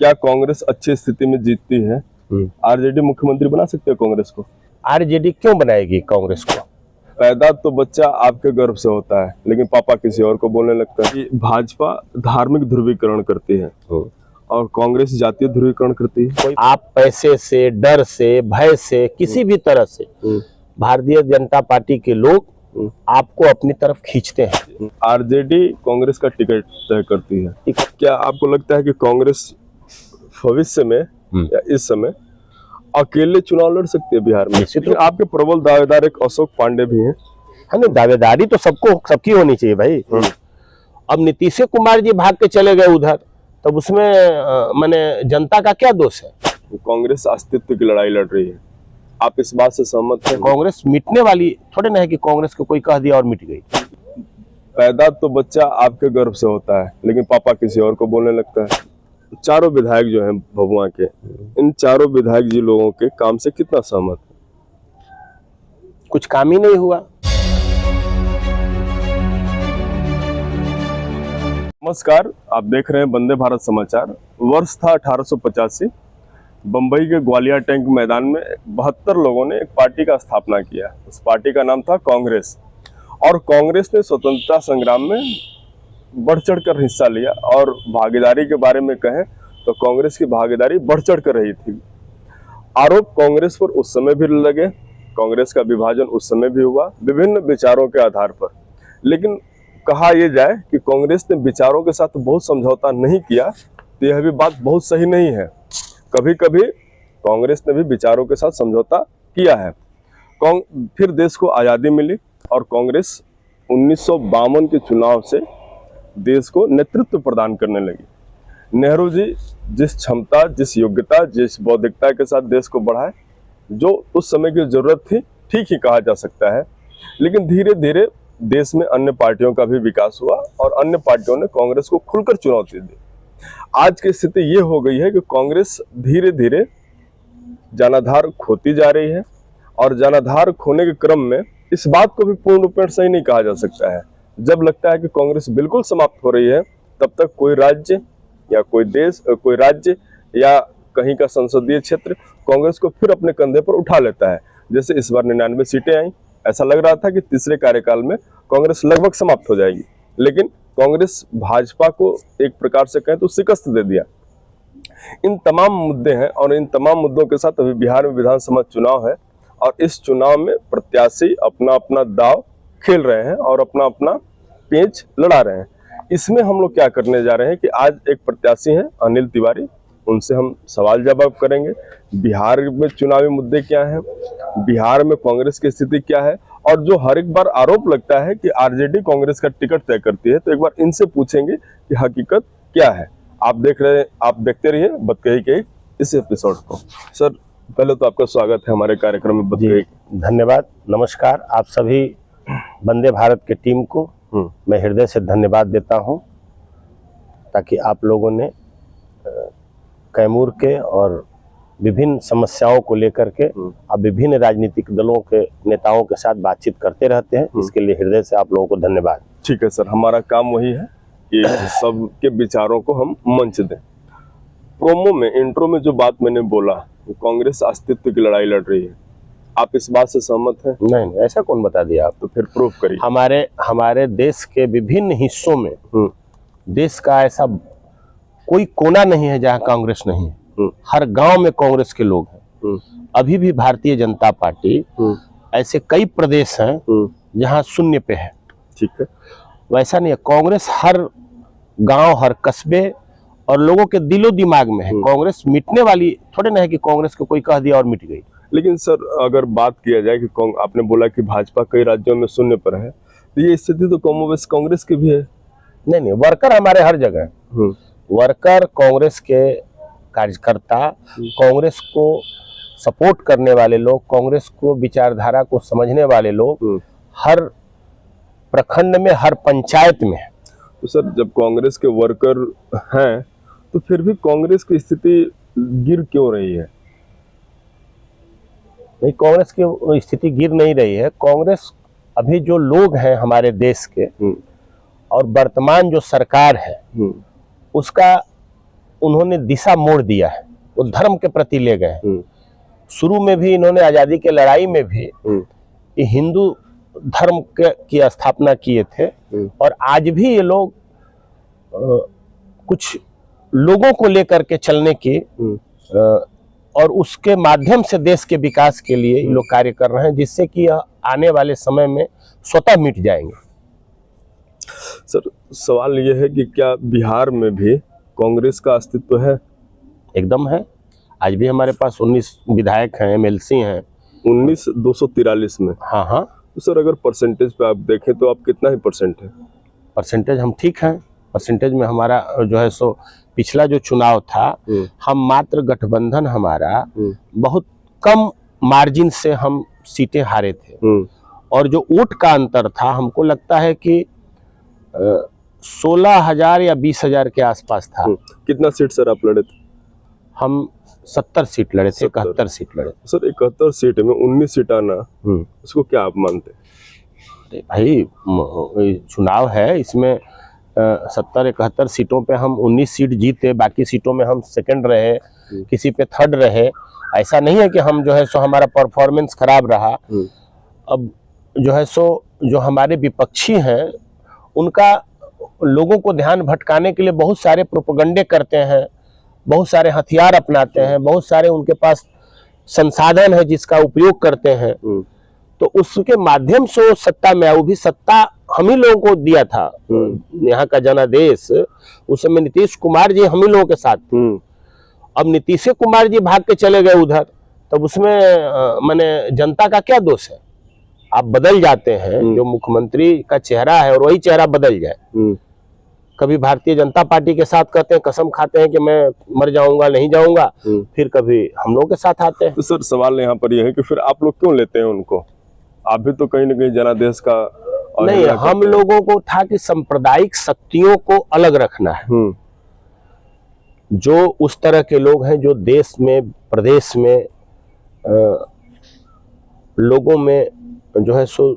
क्या कांग्रेस अच्छी स्थिति में जीतती है? आरजेडी मुख्यमंत्री बना सकते हैं कांग्रेस को? आरजेडी क्यों बनाएगी कांग्रेस को? पैदा तो बच्चा आपके गर्भ से होता है, लेकिन पापा किसी और को बोलने लगता है। भाजपा धार्मिक ध्रुवीकरण करती है और कांग्रेस जातीय ध्रुवीकरण करती है। आप पैसे से, डर से, भय से, किसी भी तरह से भारतीय जनता पार्टी के लोग आपको अपनी तरफ खींचते हैं। आरजेडी कांग्रेस का टिकट तय करती है। क्या आपको लगता है कि कांग्रेस भविष्य में या इस समय अकेले चुनाव लड़ सकती है बिहार में? लेकिन आपके प्रबल दावेदार एक अशोक पांडे भी हैं। हाँ, दावेदारी तो सबकी होनी चाहिए भाई। अब नीतीश कुमार जी भाग के चले गए उधर, तब उसमें माने जनता का क्या दोष है? कांग्रेस अस्तित्व की लड़ाई लड़ रही है, आप इस बात से सहमत हैं? कांग्रेस मिटने वाली थोड़े ना है कि कांग्रेस को कोई कह दिया और मिट गई। पैदा तो बच्चा आपके गर्भ से होता है, लेकिन पापा किसी और को बोलने लगता है। चारों विधायक जो हैं भभुआ के, इन चारों विधायक जी लोगों के काम से कितना सहमत है? कुछ काम ही नहीं हुआ। नमस्कार, आप देख रहे हैं वंदे भारत समाचार। वर्ष था 1885। बंबई के ग्वालियर टैंक मैदान में 72 लोगों ने एक पार्टी का स्थापना किया। उस पार्टी का नाम था कांग्रेस। और कांग्रेस ने स्वतंत्रता संग्राम में बढ़ चढ़कर हिस्सा लिया। और भागीदारी के बारे में कहें तो कांग्रेस की भागीदारी बढ़ चढ़ कर रही थी। आरोप कांग्रेस पर उस समय भी लगे, कांग्रेस का विभाजन उस समय भी हुआ विभिन्न विचारों के आधार पर। लेकिन कहा यह जाए कि कांग्रेस ने विचारों के साथ बहुत समझौता नहीं किया, तो यह भी बात बहुत सही नहीं है। कभी कभी कांग्रेस ने भी विचारों के साथ समझौता किया है। फिर देश को आज़ादी मिली और कांग्रेस 1952 के चुनाव से देश को नेतृत्व प्रदान करने लगी। नेहरू जी जिस क्षमता, जिस योग्यता, जिस बौद्धिकता के साथ देश को बढ़ाए, जो उस समय की जरूरत थी, ठीक ही कहा जा सकता है। लेकिन धीरे धीरे देश में अन्य पार्टियों का भी विकास हुआ और अन्य पार्टियों ने कांग्रेस को खुलकर चुनौती दी। आज की स्थिति ये हो गई है कि कांग्रेस धीरे धीरे जनाधार खोती जा रही है। और जनाधार खोने के क्रम में इस बात को भी पूर्ण रूप में सही नहीं कहा जा सकता है। जब लगता है कि कांग्रेस बिल्कुल समाप्त हो रही है, तब तक कोई राज्य या कोई देश, कोई राज्य या कहीं का संसदीय क्षेत्र कांग्रेस को फिर अपने कंधे पर उठा लेता है। जैसे इस बार 99 सीटें आई, ऐसा लग रहा था कि तीसरे कार्यकाल में कांग्रेस लगभग समाप्त हो जाएगी। लेकिन कांग्रेस भाजपा को एक प्रकार से कहें तो शिकस्त दे दिया। इन तमाम मुद्दे हैं और इन तमाम मुद्दों के साथ अभी बिहार में विधानसभा चुनाव है और इस चुनाव में प्रत्याशी अपना अपना दाव खेल रहे हैं और अपना अपना पेंच लड़ा रहे हैं। इसमें हम लोग क्या करने जा रहे हैं कि आज एक प्रत्याशी हैं अनिल तिवारी, उनसे हम सवाल जवाब करेंगे। बिहार में चुनावी मुद्दे क्या हैं, बिहार में कांग्रेस की स्थिति क्या है, और जो हर एक बार आरोप लगता है कि आरजेडी कांग्रेस का टिकट तय करती है, तो एक बार इनसे पूछेंगे कि हकीकत क्या है। आप देखते रहिए बतकही के इस एपिसोड को। सर, पहले तो आपका स्वागत है हमारे कार्यक्रम में। बतकही, धन्यवाद, नमस्कार। आप सभी वंदे भारत के टीम को मैं हृदय से धन्यवाद देता हूं, ताकि आप लोगों ने कैमूर के और विभिन्न समस्याओं को लेकर के आप विभिन्न राजनीतिक दलों के नेताओं के साथ बातचीत करते रहते हैं। इसके लिए हृदय से आप लोगों को धन्यवाद। ठीक है सर, हमारा काम वही है कि सबके विचारों को हम मंच दें। प्रोमो में, इंट्रो में जो बात मैंने बोला, कांग्रेस अस्तित्व की लड़ाई लड़ रही है, आप इस बात से सहमत हैं? नहीं, ऐसा कौन बता दिया आप? तो फिर प्रूफ करिए। हमारे देश के विभिन्न हिस्सों में देश का ऐसा कोई कोना नहीं है जहां कांग्रेस नहीं है। हर गांव में कांग्रेस के लोग हैं। अभी भी भारतीय जनता पार्टी ऐसे कई प्रदेश हैं जहां शून्य पे है। ठीक है, वैसा नहीं है। कांग्रेस हर गांव, हर कस्बे और लोगों के दिलो दिमाग में है। कांग्रेस मिटने वाली थोड़े ना है कि कांग्रेस को कोई कह दिया और मिट गई। लेकिन सर, अगर बात किया जाए कि आपने बोला कि भाजपा कई राज्यों में शून्य पर है, तो ये स्थिति तो कमोबेश कांग्रेस की भी है। नहीं, वर्कर हमारे हर जगह है। वर्कर, कांग्रेस के कार्यकर्ता, कांग्रेस को सपोर्ट करने वाले लोग, कांग्रेस को विचारधारा को समझने वाले लोग हर प्रखंड में, हर पंचायत में है। तो सर, जब कांग्रेस के वर्कर हैं, तो फिर भी कांग्रेस की स्थिति गिर क्यों रही है? नहीं, कांग्रेस की स्थिति गिर नहीं रही है। कांग्रेस अभी जो लोग हैं हमारे देश के और वर्तमान जो सरकार है, उसका उन्होंने दिशा मोड़ दिया है, वो धर्म के प्रति ले गए हैं। शुरू में भी इन्होंने आजादी की लड़ाई में भी ये हिंदू धर्म की स्थापना किए थे, और आज भी ये लोग कुछ लोगों को लेकर के चलने की और उसके माध्यम से देश के विकास के लिए ये लोग कार्य कर रहे हैं, जिससे कि यह आने वाले समय में स्वतः मिट जाएंगे। सर, सवाल ये है कि क्या बिहार में भी कांग्रेस का अस्तित्व है? एकदम है। आज भी हमारे पास 19 विधायक हैं, एमएलसी हैं। 19,243 में? हाँ हाँ। तो सर, अगर परसेंटेज पे आप देखें तो आप कितना ही परसेंट है? परसेंटेज हम ठीक हैं। परसेंटेज में हमारा जो है सो पिछला जो चुनाव था, हम मात्र गठबंधन हमारा बहुत कम मार्जिन से हम सीटें हारे थे, और जो वोट का अंतर था हमको लगता है कि 16,000 या 20,000 के आसपास था। कितना सीट सर आप लड़े थे? हम 70 सीट लड़े थे, 71 सीट लड़े। सर, 71 सीट में 19 सीट आना, उसको क्या आप मानते? भाई, चुनाव है, इसमें 70-71 सीटों पे हम 19 सीट जीते, बाकी सीटों में हम सेकंड रहे, किसी पे थर्ड रहे। ऐसा नहीं है कि हम जो है सो हमारा परफॉर्मेंस खराब रहा। अब जो है सो जो हमारे विपक्षी हैं उनका लोगों को ध्यान भटकाने के लिए बहुत सारे प्रोपेगेंडे करते हैं, बहुत सारे हथियार अपनाते हैं, बहुत सारे उनके पास संसाधन है जिसका उपयोग करते हैं। तो उसके माध्यम से वो सत्ता में, वो भी सत्ता हम ही लोगों को दिया था। यहाँ का जनादेश उस समय नीतीश कुमार जी हम ही लोगों के साथ। अब नीतीश कुमार जी भाग के चले गए उधर, तब उसमें माने जनता का क्या दोष है? आप बदल जाते हैं, जो मुख्यमंत्री का चेहरा है और वही चेहरा बदल जाए। कभी भारतीय जनता पार्टी के साथ कहते हैं, कसम खाते हैं कि मैं मर जाऊंगा, नहीं जाऊंगा, फिर कभी हम लोगों के साथ आते हैं। तो सर, सवाल यहाँ पर यह है कि फिर आप लोग क्यों लेते हैं उनको? आप भी तो कहीं ना कहीं जनादेश का नहीं, हम लोगों को था कि सांप्रदायिक शक्तियों को अलग रखना है। जो उस तरह के लोग हैं जो देश में, प्रदेश में लोगों में जो है सो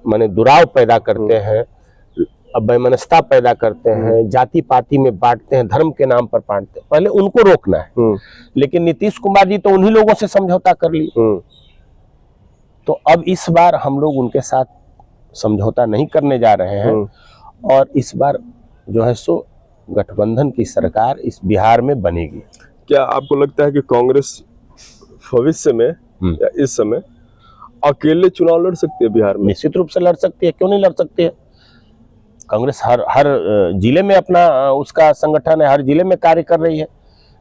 माने दुराव पैदा करते हैं, वैमनस्यता पैदा करते हैं, जाति पाति में बांटते हैं, धर्म के नाम पर बांटते हैं, पहले उनको रोकना है। लेकिन नीतीश कुमार जी तो उन्हीं लोगों से समझौता कर ली। तो अब इस बार हम लोग उनके साथ समझौता नहीं करने जा रहे हैं, और इस बार जो है सो गठबंधन की सरकार इस बिहार में बनेगी। क्या आपको लगता है कि कांग्रेस भविष्य में या इस समय अकेले चुनाव लड़ सकती है बिहार में? निश्चित रूप से लड़ सकती है, क्यों नहीं लड़ सकती है। कांग्रेस हर जिले में अपना उसका संगठन है, हर जिले में कार्य कर रही है।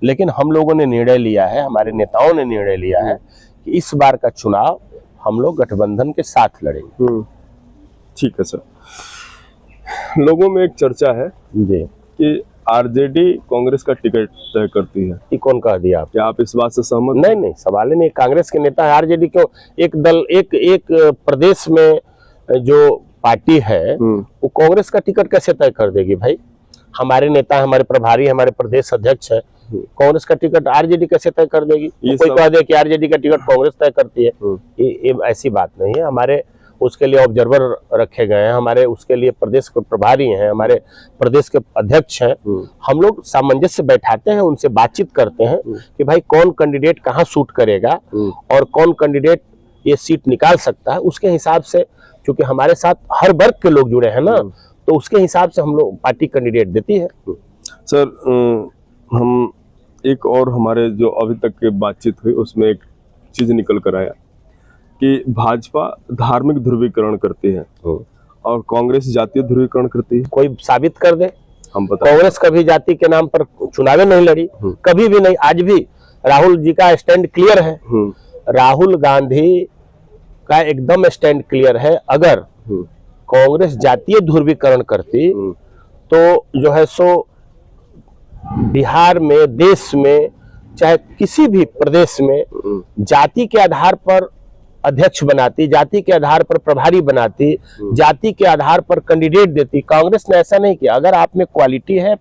लेकिन हम लोगों ने निर्णय लिया है, हमारे नेताओं ने निर्णय लिया है कि इस बार का चुनाव हम लोग गठबंधन के साथ लड़ेंगे। ठीक है सर। लोगों में एक चर्चा है जी कि आरजेडी कांग्रेस का टिकट तय करती है। ये कौन कह दिया? क्या आप इस बात से सहमत? नहीं नहीं, सवाल ही नहीं। कांग्रेस के नेता है, आरजेडी क्यों? एक दल, एक प्रदेश में जो पार्टी है वो कांग्रेस का टिकट कैसे तय कर देगी? भाई, हमारे नेता, हमारे प्रभारी, हमारे प्रदेश अध्यक्ष है, कांग्रेस का टिकट आरजेडी कैसे तय कर देगी? कोई कह दे कि आरजेडी का टिकट कांग्रेस तय करती है, ये ऐसी बात नहीं है। हमारे उसके लिए ऑब्जर्वर रखे गए हैं, हमारे उसके लिए प्रदेश के प्रभारी हैं, हमारे प्रदेश के अध्यक्ष हैं। हम लोग सामंजस्य बैठाते हैं, उनसे बातचीत करते हैं कि भाई कौन कैंडिडेट कहाँ सूट करेगा और कौन कैंडिडेट ये सीट निकाल सकता है। उसके हिसाब से, क्योंकि हमारे साथ हर वर्ग के लोग जुड़े हैं ना, तो उसके हिसाब से हम लोग पार्टी कैंडिडेट देती है। सर, हम एक और हमारे जो अभी तक की बातचीत हुई उसमें एक चीज निकल कर आया कि भाजपा धार्मिक ध्रुवीकरण करती है और कांग्रेस जातीय ध्रुवीकरण करती है। कोई साबित कर दे। हम बता, कांग्रेस कभी जाति के नाम पर चुनाव नहीं लड़ी, कभी भी नहीं। आज भी राहुल जी का स्टैंड क्लियर है। राहुल गांधी का एकदम स्टैंड क्लियर है। अगर कांग्रेस जातीय ध्रुवीकरण करती तो जो है सो बिहार में, देश में, चाहे किसी भी प्रदेश में जाति के आधार पर अध्यक्ष बनाती, जाति के आधार पर प्रभारी बनाती, जाति के आधार पर कैंडिडेट देती। कांग्रेस ने ऐसा नहीं किया। अगर आप में क्वालिटी है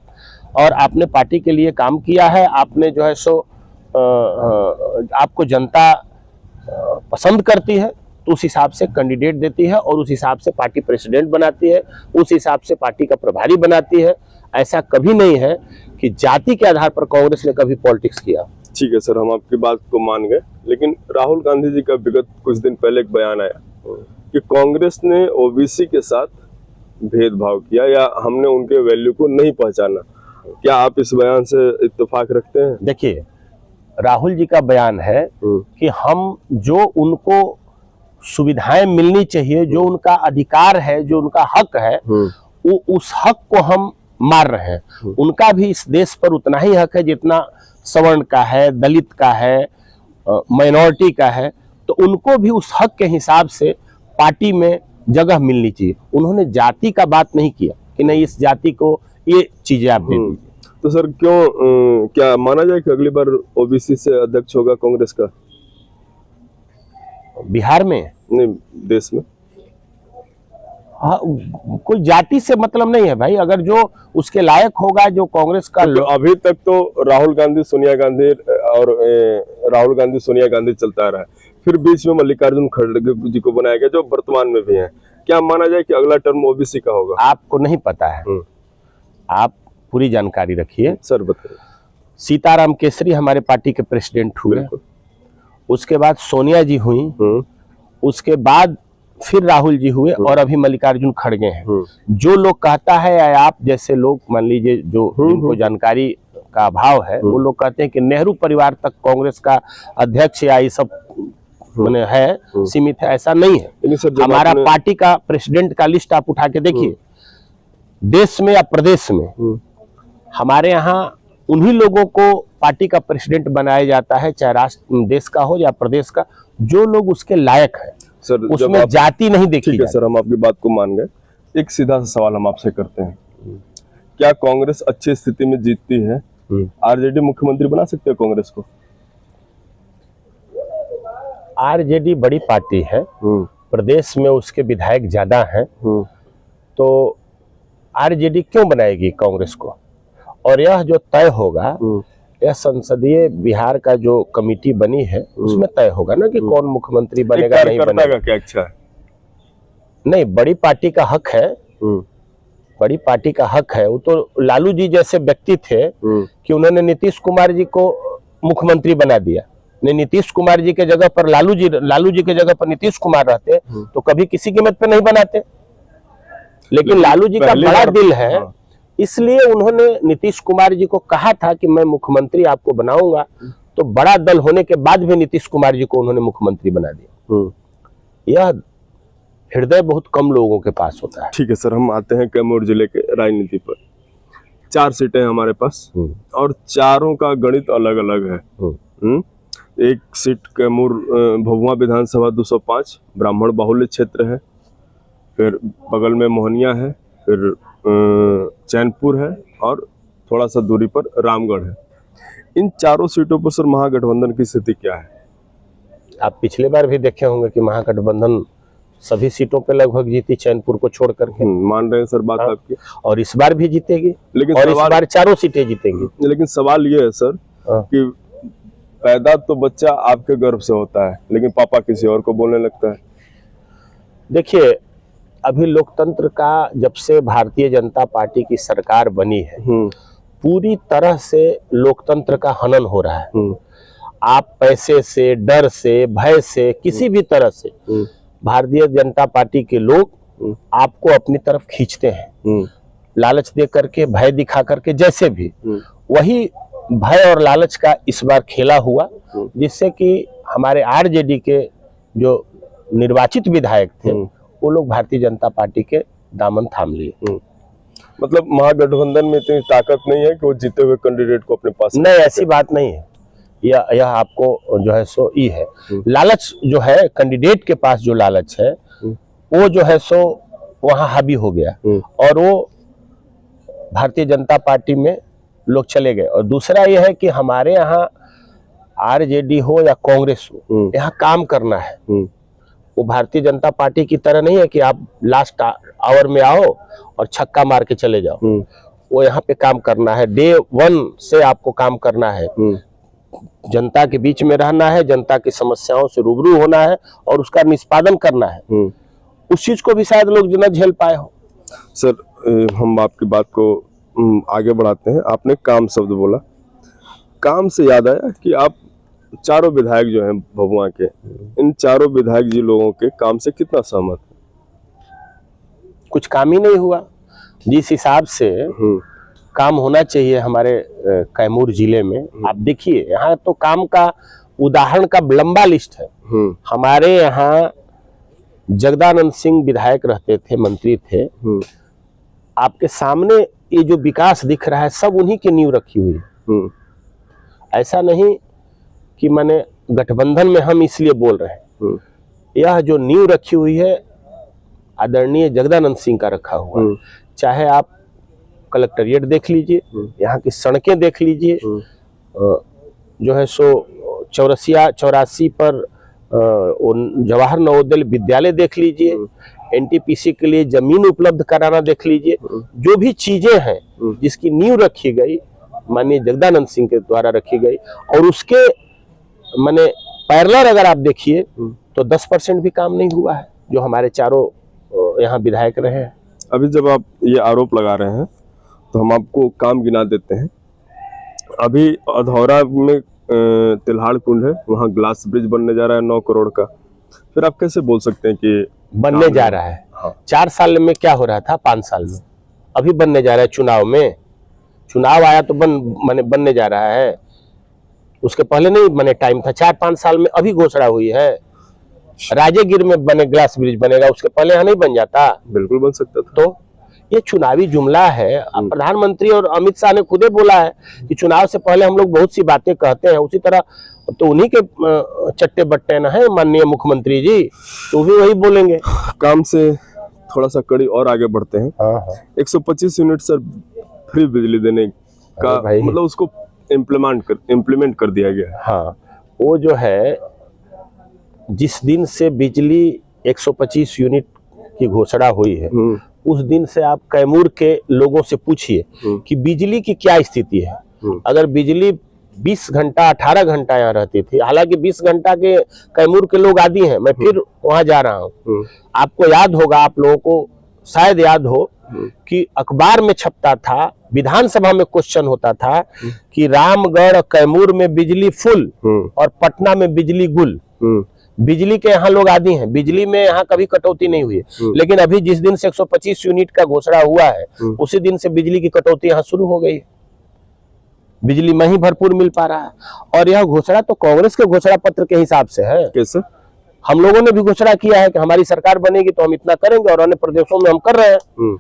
और आपने पार्टी के लिए काम किया है, आपने जो है सो आपको जनता पसंद करती है, तो उस हिसाब से कैंडिडेट देती है और उस हिसाब से पार्टी प्रेसिडेंट बनाती है, उस हिसाब से पार्टी का प्रभारी बनाती है। ऐसा कभी नहीं है कि जाति के आधार पर कांग्रेस ने कभी पॉलिटिक्स किया। ठीक है सर, हम आपकी बात को मान गए, लेकिन राहुल गांधी जी का विगत कुछ दिन पहले एक बयान आया कि कांग्रेस ने ओबीसी के साथ भेदभाव किया या हमने उनके वैल्यू को नहीं पहचाना। क्या आप इस बयान से इत्तेफाक रखते हैं? देखिए, राहुल जी का बयान है कि हम जो उनको सुविधाएं मिलनी चाहिए, जो उनका अधिकार है, जो उनका हक है, वो उस हक को हम मार रहे हैं। उनका भी इस देश पर उतना ही हक है जितना सवर्ण का है, दलित का है, माइनॉरिटी का है। तो उनको भी उस हक के हिसाब से पार्टी में जगह मिलनी चाहिए। उन्होंने जाति का बात नहीं किया कि नहीं इस जाति को ये चीजें आप दे दीजिए। तो सर क्यों क्या माना जाए कि अगली बार ओबीसी से अध्यक्ष होगा कांग्रेस का? बिहार में नहीं, देश में? हाँ, कोई जाति से मतलब नहीं है भाई। अगर जो उसके लायक होगा, जो कांग्रेस का तो अभी तक तो राहुल गांधी सोनिया गांधी चलता रहा है, फिर बीच में मल्लिकार्जुन खड़गे जी को बनाया गया जो वर्तमान में भी हैं। क्या माना जाए कि अगला टर्म ओबीसी का होगा? आपको नहीं पता है, आप पूरी जानकारी रखिए। सर बताइए। सीताराम केसरी हमारे पार्टी के प्रेसिडेंट हुए, उसके बाद सोनिया जी हुई, उसके बाद फिर राहुल जी हुए और अभी मल्लिकार्जुन खड़गे हैं। जो लोग कहता है, या आप जैसे लोग मान लीजिए जो जिनको जानकारी का अभाव है, वो लोग कहते हैं कि नेहरू परिवार तक कांग्रेस का अध्यक्ष या ये सब मैंने है सीमित है। ऐसा नहीं है। हमारा पार्टी का प्रेसिडेंट का लिस्ट आप उठा के देखिए, देश में या प्रदेश में हमारे यहाँ उन्हीं लोगों को पार्टी का प्रेसिडेंट बनाया जाता है, चाहे राष्ट्र देश का हो या प्रदेश का, जो लोग उसके लायक है। सर, उसमें जाति नहीं देखी। ठीक है सर, हम आपकी बात को मान गए। एक सीधा सा सवाल हम आपसे करते हैं, क्या कांग्रेस अच्छी स्थिति में जीतती है? आरजेडी मुख्यमंत्री बना सकते हैं कांग्रेस को? आरजेडी बड़ी पार्टी है, प्रदेश में उसके विधायक ज्यादा हैं, तो आरजेडी क्यों बनाएगी कांग्रेस को? और यह जो तय होगा, यह संसदीय बिहार का जो कमेटी बनी है उसमें तय होगा ना कि कौन मुख्यमंत्री बनेगा नहीं बनेगा। क्या इच्छा है? नहीं, बड़ी पार्टी का हक है, बड़ी पार्टी का हक है। वो तो लालू जी जैसे व्यक्ति थे कि उन्होंने नीतीश कुमार जी को मुख्यमंत्री बना दिया। नहीं, नीतीश कुमार जी के जगह पर लालू जी के जगह पर नीतीश कुमार रहते तो कभी किसी कीमत पे नहीं बनाते। लेकिन लालू जी का बड़ा दिल है, इसलिए उन्होंने नीतीश कुमार जी को कहा था कि मैं मुख्यमंत्री आपको बनाऊंगा, तो बड़ा दल होने के बाद भी नीतीश कुमार जी को उन्होंने मुख्यमंत्री बना दिया। यह हृदय बहुत कम लोगों के पास होता है। ठीक है सर, हम आते हैं कैमूर जिले के राजनीति पर। 4 सीटें हमारे पास और चारों का गणित अलग अलग है। एक सीट कैमूर भभुआ विधानसभा 205 ब्राह्मण बाहुल्य क्षेत्र है, फिर बगल में मोहनिया है, फिर चैनपुर है और थोड़ा सा दूरी पर रामगढ़ है। इन चारों सीटों पर सर महागठबंधन की स्थिति क्या है? आप पिछले बार भी देखे होंगे कि महागठबंधन सभी सीटों पे लगभग जीती, चैनपुर को छोड़ करके। मान रहे हैं सर बात आपकी। और इस बार भी जीतेगी, लेकिन और इस बार चारों सीटें जीतेंगी। लेकिन सवाल ये है सर कि पैदा तो बच्चा आपके गर्भ से होता है, लेकिन पापा किसी और को बोलने लगता है। देखिए, अभी लोकतंत्र का जब से भारतीय जनता पार्टी की सरकार बनी है, पूरी तरह से लोकतंत्र का हनन हो रहा है। आप पैसे से, डर से, भय से, किसी भी तरह से भारतीय जनता पार्टी के लोग आपको अपनी तरफ खींचते हैं, लालच दे करके, भय दिखा करके, जैसे भी। वही भय और लालच का इस बार खेला हुआ, जिससे कि हमारे आरजेडी के जो निर्वाचित विधायक थे वो लोग भारतीय जनता पार्टी के दामन थाम लिए। मतलब महागठबंधन में इतनी ताकत नहीं है कि वो जीते हुए कैंडिडेट को अपने पास? नहीं, ऐसी बात नहीं है। यह आपको जो है सो ई है, लालच जो है कैंडिडेट के पास, जो लालच है वो जो है सो वहाँ हावी हो गया और वो भारतीय जनता पार्टी में लोग चले गए। और दूसरा यह है कि हमारे यहाँ आरजेडी हो या कांग्रेस हो, यहाँ काम करना है। वो भारतीय जनता पार्टी की तरह नहीं है कि आप लास्ट आवर में आओ और छक्का मार के चले जाओ। वो यहाँ पे काम करना है, डे 1 से आपको काम करना है, जनता के बीच में रहना है, जनता की समस्याओं से रूबरू होना है और उसका निष्पादन करना है। उस चीज को भी शायद लोग न झेल पाए हो। सर, हम आपकी बात को आगे बढ़ाते हैं। आपने काम शब्द बोला, काम से याद आया कि आप चारों विधायक जो हैं भभुआ के, इन चारों विधायक जी लोगों के काम से कितना सहमत है? कुछ काम ही नहीं हुआ जिस हिसाब से काम होना चाहिए हमारे कैमूर जिले में। आप देखिए यहाँ तो काम का उदाहरण का लंबा लिस्ट है। हमारे यहाँ जगदानंद सिंह विधायक रहते थे, मंत्री थे। आपके सामने ये जो विकास दिख रहा है सब उन्हीं की नींव रखी हुई है। ऐसा नहीं कि माने गठबंधन में हम इसलिए बोल रहे हैं, यह जो नींव रखी हुई है आदरणीय जगदानंद सिंह का रखा हुआ है। चाहे आप कलेक्ट्रेट देख लीजिए, यहाँ की सड़कें देख लीजिए, जो है सो चौरासी पर जवाहर नवोदय विद्यालय देख लीजिए, एनटीपीसी के लिए जमीन उपलब्ध कराना देख लीजिए। जो भी चीजें हैं जिसकी नींव रखी गई माननीय जगदानंद सिंह के द्वारा रखी गई, और उसके माने पैरेलल अगर आप देखिए तो 10% भी काम नहीं हुआ है जो हमारे चारों यहाँ विधायक रहे हैं। अभी जब आप ये आरोप लगा रहे हैं तो हम आपको काम गिना देते हैं। अभी अधौरा में तिल्हाड़ कुंड है, वहाँ ग्लास ब्रिज बनने जा रहा है 9 करोड़ का। फिर आप कैसे बोल सकते हैं कि बनने जा रहा है? हाँ। 4 साल में क्या हो रहा था, 5 साल में अभी बनने जा रहा है। चुनाव आया तो बनने जा रहा है। उसके पहले नहीं बने, टाइम था 4-5 साल में अभी घोषणा हुई है। राजेगिर में बने ग्लास ब्रिज बनेगा, उसके पहले यहाँ नहीं बन जाता? बिल्कुल बन सकता था। तो ये चुनावी जुमला है। प्रधानमंत्री और अमित शाह ने खुदे बोला है कि चुनाव से पहले हम लोग बहुत सी बातें कहते हैं, उसी तरह तो उन्हीं के चट्टे बट्टे न है माननीय मुख्यमंत्री जी, तो भी वही बोलेंगे। काम से थोड़ा सा कड़ी और आगे बढ़ते हैं। 125 यूनिट सर फ्री बिजली देने का मतलब उसको इम्प्लीमेंट कर दिया गया है। हाँ, वो जो है जिस दिन से बिजली 125 यूनिट की घोषणा हुई है उस दिन से आप कैमूर के लोगों से पूछिए कि बिजली की क्या स्थिति है। अगर बिजली 20 घंटा 18 घंटा यहाँ रहती थी, हालांकि 20 घंटा के कैमूर के लोग आदि हैं, मैं फिर वहां जा रहा हूँ। आपको याद होगा, आप लोगों को शायद याद हो कि अखबार में छपता था, विधानसभा में क्वेश्चन होता था कि रामगढ़ कैमूर में बिजली फुल और पटना में बिजली गुल। बिजली के यहाँ लोग आदि हैं, बिजली में यहाँ कभी कटौती नहीं हुई है। लेकिन अभी जिस दिन से 125 यूनिट का घोषणा हुआ है उसी दिन से बिजली की कटौती यहाँ शुरू हो गई। बिजली में ही भरपूर मिल पा रहा है। और यह घोषणा तो कांग्रेस के घोषणा पत्र के हिसाब से है। कैसे? हम लोगों ने भी घोषणा किया है कि हमारी सरकार बनेगी तो हम इतना करेंगे, और अन्य प्रदेशों में हम कर रहे हैं।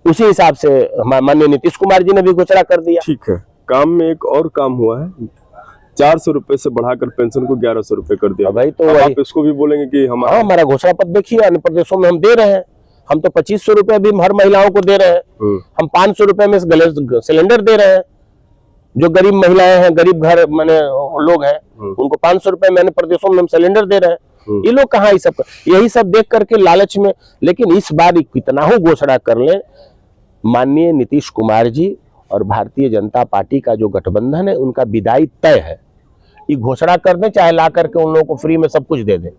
उसी हिसाब से माननीय नीतीश कुमार जी ने भी घोषणा कर दिया। ठीक है। काम में एक और काम हुआ है, 400 रुपए से बढ़ाकर पेंशन को 1100 रुपए कर दिया भाई। तो आप इसको भी बोलेंगे कि हमारा घोषणा पत्र देखिए, अन्य प्रदेशों में हम दे रहे हैं। हम तो 2500 रुपए भी हर महिलाओं को दे रहे हैं। हम 500 रुपए में सिलेंडर दे रहे हैं। जो गरीब महिलाएं हैं, गरीब घर माने लोग हैं, उनको 500 रुपए में अन्य प्रदेशों में हम सिलेंडर दे रहे हैं। ये लोग कहाँ यही सब देख करके लालच में। लेकिन इस बार कितना हो घोषणा कर ले, माननीय नीतीश कुमार जी और भारतीय जनता पार्टी का जो गठबंधन है उनका विदाई तय है। ये घोषणा कर दें चाहे ला करके उन लोगों को फ्री में सब कुछ दे दें।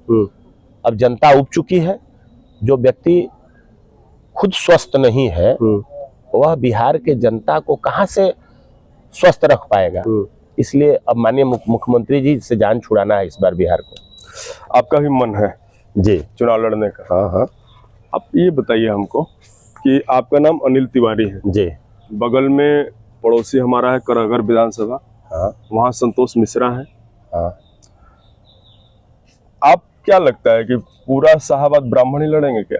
अब जनता उब चुकी है। जो व्यक्ति खुद स्वस्थ नहीं है वह बिहार के जनता को कहां से स्वस्थ रख पाएगा। इसलिए अब माननीय मुख्यमंत्री जी से जान छुड़ाना है इस बार बिहार को। आपका भी मन है जी चुनाव लड़ने का? हाँ। आप ये बताइए हमको कि आपका नाम अनिल तिवारी है जी, बगल में पड़ोसी हमारा है करहगर विधानसभा, वहाँ संतोष मिश्रा है। आप क्या लगता है कि पूरा शाहाबाद ब्राह्मण ही लड़ेंगे क्या?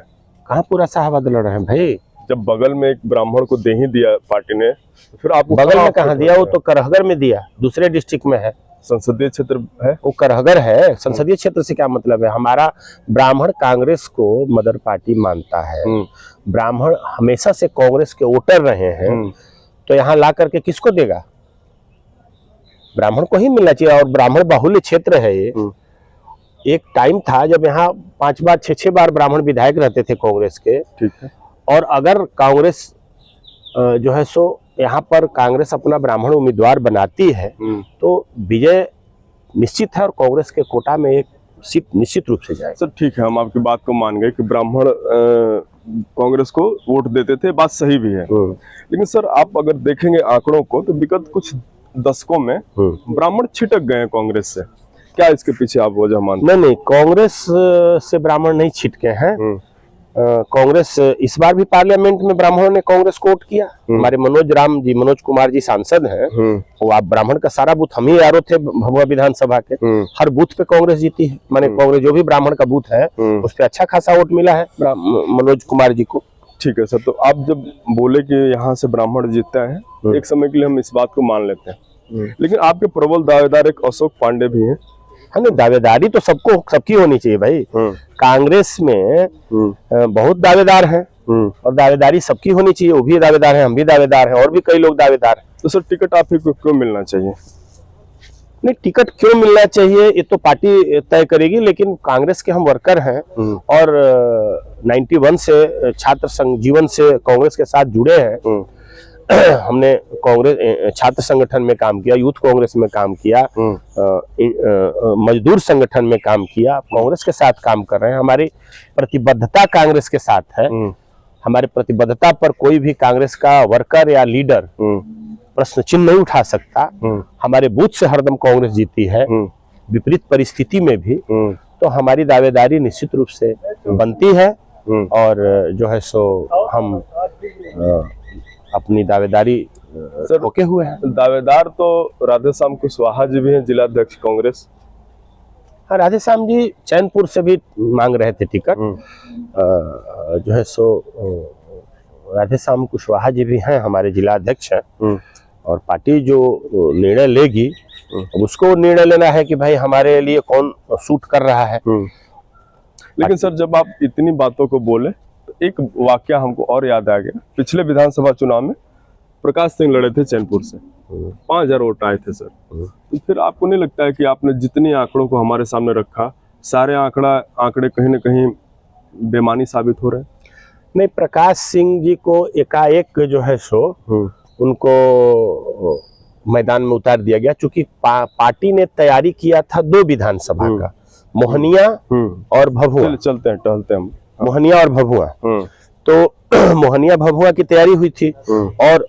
कहाँ पूरा शाहाबाद लड़ रहे हैं भाई? जब बगल में एक ब्राह्मण को दे ही दिया पार्टी ने, तो फिर आपको बगल में कहाँ दिया? वो तो करहगर में दिया, दूसरे डिस्ट्रिक्ट में है। संसदीय क्षेत्र है वो करहगर है। संसदीय क्षेत्र से क्या मतलब है? हमारा ब्राह्मण कांग्रेस को मदर पार्टी मानता है। ब्राह्मण हमेशा से कांग्रेस के वोटर रहे हैं, तो यहाँ ला करके किसको देगा? ब्राह्मण को ही मिलना चाहिए। और ब्राह्मण बाहुल्य क्षेत्र है ये। एक टाइम था जब यहाँ 5 बार 6 बार ब्राह्मण विधायक रहते थे कांग्रेस के। ठीक है। और अगर कांग्रेस जो है सो यहाँ पर कांग्रेस अपना ब्राह्मण उम्मीदवार बनाती है तो विजय निश्चित है, और कांग्रेस के कोटा में एक सीट निश्चित रूप से जाएगी। सर ठीक है, हम आपकी बात को मान गए कि ब्राह्मण कांग्रेस को वोट देते थे, बात सही भी है। लेकिन सर आप अगर देखेंगे आंकड़ों को तो विगत कुछ दशकों में ब्राह्मण छिटक गए हैं कांग्रेस से, क्या इसके पीछे आप वजह मानते हैं? नहीं, कांग्रेस से ब्राह्मण नहीं छिटके हैं। कांग्रेस इस बार भी पार्लियामेंट में ब्राह्मणों ने कांग्रेस को वोट किया। हमारे मनोज कुमार जी सांसद हैं, वो आप ब्राह्मण का सारा बूथ हम ही यारो थे भभुआ विधानसभा के, हर बूथ पे कांग्रेस जीती है। माने कांग्रेस जो भी ब्राह्मण का बूथ है उस पे अच्छा खासा वोट मिला है मनोज कुमार जी को। ठीक है सर, तो आप जब बोले कि यहाँ से ब्राह्मण जीतता है, एक समय के लिए हम इस बात को मान लेते हैं, लेकिन आपके प्रबल दावेदार एक अशोक पांडे भी हैं। हाँ, नहीं, दावेदारी तो सबकी होनी चाहिए भाई। कांग्रेस में बहुत दावेदार हैं और दावेदारी सबकी होनी चाहिए। वो भी दावेदार हैं, हम भी दावेदार हैं, और भी कई लोग दावेदार हैं। तो सर टिकट आप ही को क्यों मिलना चाहिए? नहीं, टिकट क्यों मिलना चाहिए ये तो पार्टी तय करेगी, लेकिन कांग्रेस के हम वर्कर हैं और 91 से छात्र संघ जीवन से कांग्रेस के साथ जुड़े हैं। हमने कांग्रेस छात्र संगठन में काम किया, यूथ कांग्रेस में काम किया, मजदूर संगठन में काम किया, कांग्रेस के साथ काम कर रहे हैं। हमारी प्रतिबद्धता कांग्रेस के साथ है। हमारी प्रतिबद्धता पर कोई भी कांग्रेस का वर्कर या लीडर प्रश्न चिन्ह नहीं उठा सकता। हमारे बूथ से हरदम कांग्रेस जीती है, विपरीत परिस्थिति में भी। तो हमारी दावेदारी निश्चित रूप से बनती है और जो है सो हम अपनी दावेदारी रोके हुए हैं। दावेदार तो राधेश्याम कुशवाहा जी भी हैं, जिलाध्यक्ष कांग्रेस। हाँ, राधेश्याम जी चैनपुर से भी मांग रहे थे टिकट। जो है सो राधेश्याम कुशवाहा जी भी हैं, हमारे जिलाध्यक्ष हैं और पार्टी जो निर्णय लेगी उसको निर्णय लेना है कि भाई हमारे लिए कौन सूट कर रहा है। लेकिन सर जब आप इतनी बातों को बोले तो एक वाकया हमको और याद आ गया। पिछले विधानसभा चुनाव में प्रकाश सिंह लड़े थे चैनपुर से, 5000 वोट आए थे सर। तो फिर आपको नहीं लगता है कि आपने जितनी आंकड़ों को हमारे सामने रखा, सारे आंकड़े कहीं ना कहीं बेमानी साबित हो रहे हैं? नहीं, प्रकाश सिंह जी को एकाएक जो है सो उनको मैदान में उतार दिया गया, चूंकि पार्टी ने तैयारी किया था 2 विधानसभा का, मोहनिया और भभुआ। चलते हैं, टहलते हैं। मोहनिया और भभुआ। तो मोहनिया भभुआ की तैयारी हुई थी और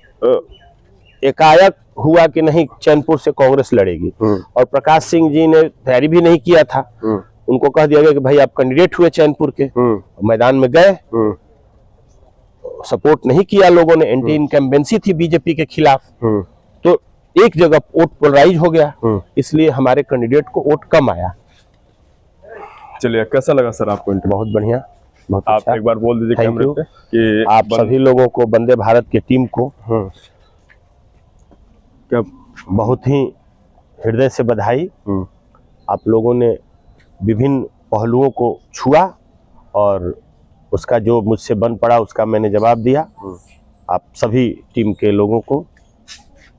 एकाएक हुआ कि नहीं चैनपुर से कांग्रेस लड़ेगी और प्रकाश सिंह जी ने तैयारी भी नहीं किया था। उनको कह दिया गया कि भाई आप कैंडिडेट हुए चैनपुर के, मैदान में गए, सपोर्ट नहीं किया लोगों ने, एंटी इनकम्बेंसी थी बीजेपी के खिलाफ। तो एक जगह वोट पोलराइज हो गया, इसलिए हमारे कैंडिडेट को वोट कम आया। चलिए, कैसा लगा सर आपको? बहुत बढ़िया, बहुत आप अच्छा। एक बार बोल दीजिए कैमरे पे कि आप सभी लोगों को, वंदे भारत की टीम को क्या बहुत ही हृदय से बधाई। आप लोगों ने विभिन्न पहलुओं को छुआ और उसका जो मुझसे बन पड़ा उसका मैंने जवाब दिया। आप सभी टीम के लोगों को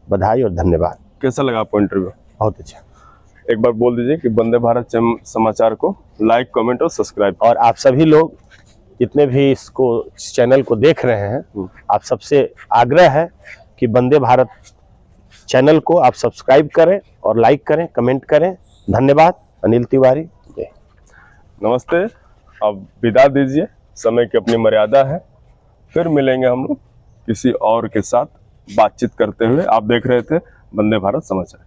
बधाई और धन्यवाद। कैसा लगा आपको इंटरव्यू? बहुत अच्छा। एक बार बोल दीजिए कि वंदे भारत समाचार को लाइक, कमेंट और सब्सक्राइब। और आप सभी लोग जितने भी इस चैनल को देख रहे हैं, आप सबसे आग्रह है कि वंदे भारत चैनल को आप सब्सक्राइब करें और लाइक करें, कमेंट करें। धन्यवाद। अनिल तिवारी, जय। नमस्ते। अब विदा दीजिए, समय की अपनी मर्यादा है। फिर मिलेंगे हम लोग किसी और के साथ बातचीत करते हुए। आप देख रहे थे वंदे भारत समाचार।